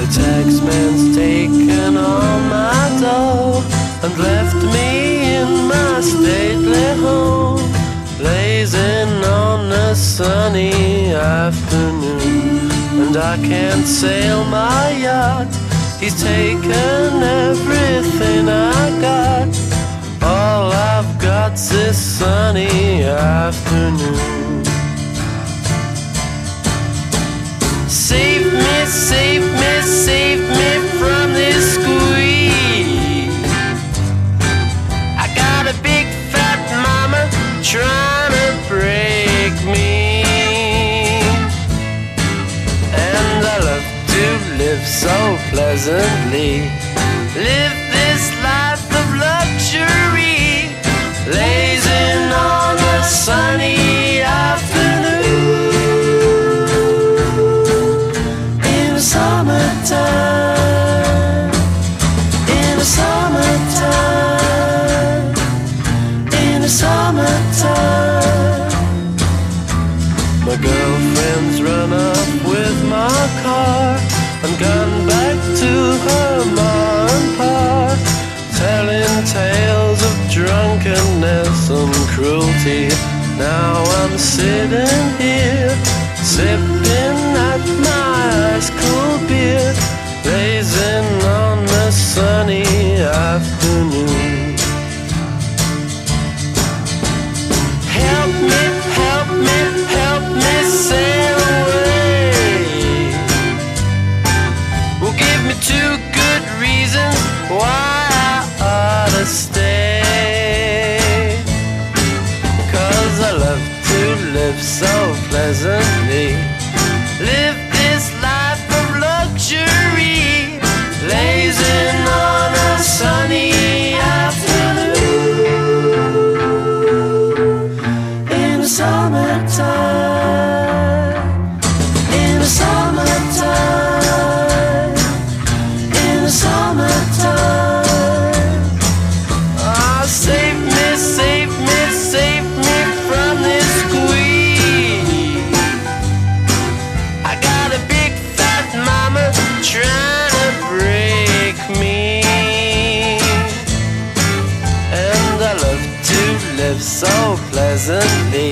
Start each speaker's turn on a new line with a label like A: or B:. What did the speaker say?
A: The taxman's taken all my dough and left me in my stately home, blazing on a sunny afternoon. And I can't sail my yacht, he's taken everything I got. All I've got's this sunny afternoon. Save me, save me, save me from this squeeze. I got a big fat mama trying to break me, and I love to live so pleasantly, live this life of luxury, blazing on a sunny afternoon. In the summertime, in the summertime, in the summertime. My girlfriend's run up with my car and gone back to her ma and pa, telling tales of drunkenness and cruelty. Now I'm sitting here, sipping at my ice cold beer, blazing on a sunny afternoon. Help me, help me, help me sail away. Well, give me 2 good reasons why I ought to stay. 'Cause I love to live so pleasantly, live this life of luxury, blazing on a sunny afternoon. In the summertime, in the summertime, in the summertime. Oh, save me, save me, save me from this squeeze. I got a big fat mama trying to break me, and I love to live so pleasantly,